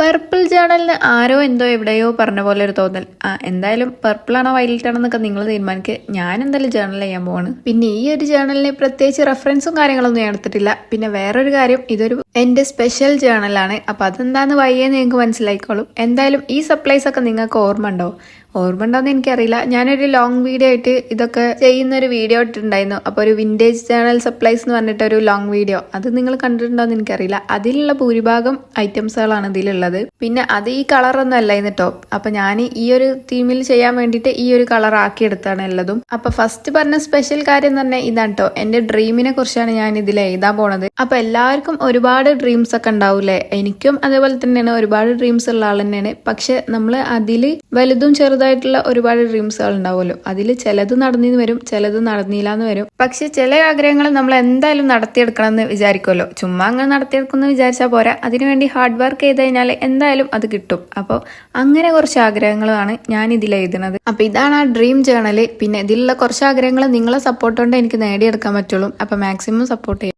Purple ജേണലിന് ആരോ എന്തോ എവിടെയോ പറഞ്ഞ പോലെ ഒരു തോന്നൽ. എന്തായാലും പർപ്പിൾ ആണോ വയലറ്റ് ആണോ എന്നൊക്കെ നിങ്ങൾ തീരുമാനിക്കുക. ഞാൻ എന്തായാലും ജേണൽ ചെയ്യാൻ പോവാണ്. പിന്നെ ഈ ഒരു ജേണലിന് പ്രത്യേകിച്ച് റെഫറൻസും കാര്യങ്ങളൊന്നും ഞാൻ എടുത്തിട്ടില്ല. പിന്നെ വേറൊരു കാര്യം, ഇതൊരു എന്റെ സ്പെഷ്യൽ ജേണലാണ്. അപ്പൊ അതെന്താന്ന് വയ്യെന്ന് നിങ്ങൾക്ക് മനസ്സിലായിക്കോളും. എന്തായാലും ഈ സപ്ലൈസ് ഒക്കെ നിങ്ങൾക്ക് ഓർമ്മ ഉണ്ടോ എന്ന് എനിക്കറിയില്ല. ഞാനൊരു ലോങ് വീഡിയോ ആയിട്ട് ഇതൊക്കെ ചെയ്യുന്ന ഒരു വീഡിയോ ഇട്ടിട്ടുണ്ടായിരുന്നു. അപ്പോൾ ഒരു വിന്റേജ് ജേണൽ സപ്ലൈസ് എന്ന് പറഞ്ഞിട്ട് ഒരു ലോങ് വീഡിയോ, അത് നിങ്ങൾ കണ്ടിട്ടുണ്ടോ എന്ന് എനിക്കറിയില്ല. അതിലുള്ള ഭൂരിഭാഗം ഐറ്റംസുകളാണ് ഇതിലുള്ളത്. പിന്നെ അത് ഈ കളറൊന്നും അല്ല കേട്ടോ. അപ്പൊ ഞാൻ ഈ ഒരു തീമിൽ ചെയ്യാൻ വേണ്ടിയിട്ട് ഈ ഒരു കളർ ആക്കി എടുത്താണ് ഉള്ളതും. അപ്പൊ ഫസ്റ്റ് പറഞ്ഞ സ്പെഷ്യൽ കാര്യം എന്ന് പറഞ്ഞാൽ ഇതാണ് കേട്ടോ. എന്റെ ഡ്രീമിനെ കുറിച്ചാണ് ഞാൻ ഇതിൽ എഴുതാൻ പോണത്. അപ്പൊ എല്ലാവർക്കും ഒരുപാട് ഡ്രീംസ് ഒക്കെ ഉണ്ടാവൂലേ. എനിക്കും അതേപോലെ തന്നെയാണ്, ഒരുപാട് ഡ്രീംസ് ഉള്ള ആൾ തന്നെയാണ്. പക്ഷെ നമ്മൾ അതിൽ വലുതും ചെറുതായിട്ടുള്ള ഒരുപാട് ഡ്രീംസുകൾ ഉണ്ടാവുമല്ലോ. അതിൽ ചിലത് നടന്നിന്ന് വരും, ചിലത് നടന്നില്ല എന്ന് വരും. പക്ഷെ ചില ആഗ്രഹങ്ങൾ നമ്മൾ എന്തായാലും നടത്തിയെടുക്കണം എന്ന് വിചാരിക്കുമല്ലോ. ചുമ്മാ അങ്ങനെ നടത്തിയെടുക്കുമെന്ന് വിചാരിച്ചാൽ പോരാ, അതിനുവേണ്ടി ഹാർഡ് വർക്ക് ചെയ്ത് കഴിഞ്ഞാൽ എന്തായാലും അത് കിട്ടും. അപ്പോൾ അങ്ങനെ കുറച്ച് ആഗ്രഹങ്ങളാണ് ഞാൻ ഇതിൽ എഴുതുന്നത്. അപ്പൊ ഇതാണ് ആ ഡ്രീം ജേണല്. പിന്നെ ഇതിലുള്ള കുറച്ച് ആഗ്രഹങ്ങൾ നിങ്ങളെ സപ്പോർട്ട് കൊണ്ട് എനിക്ക് നേടിയെടുക്കാൻ പറ്റുള്ളൂ. അപ്പൊ മാക്സിമം സപ്പോർട്ട് ചെയ്യും.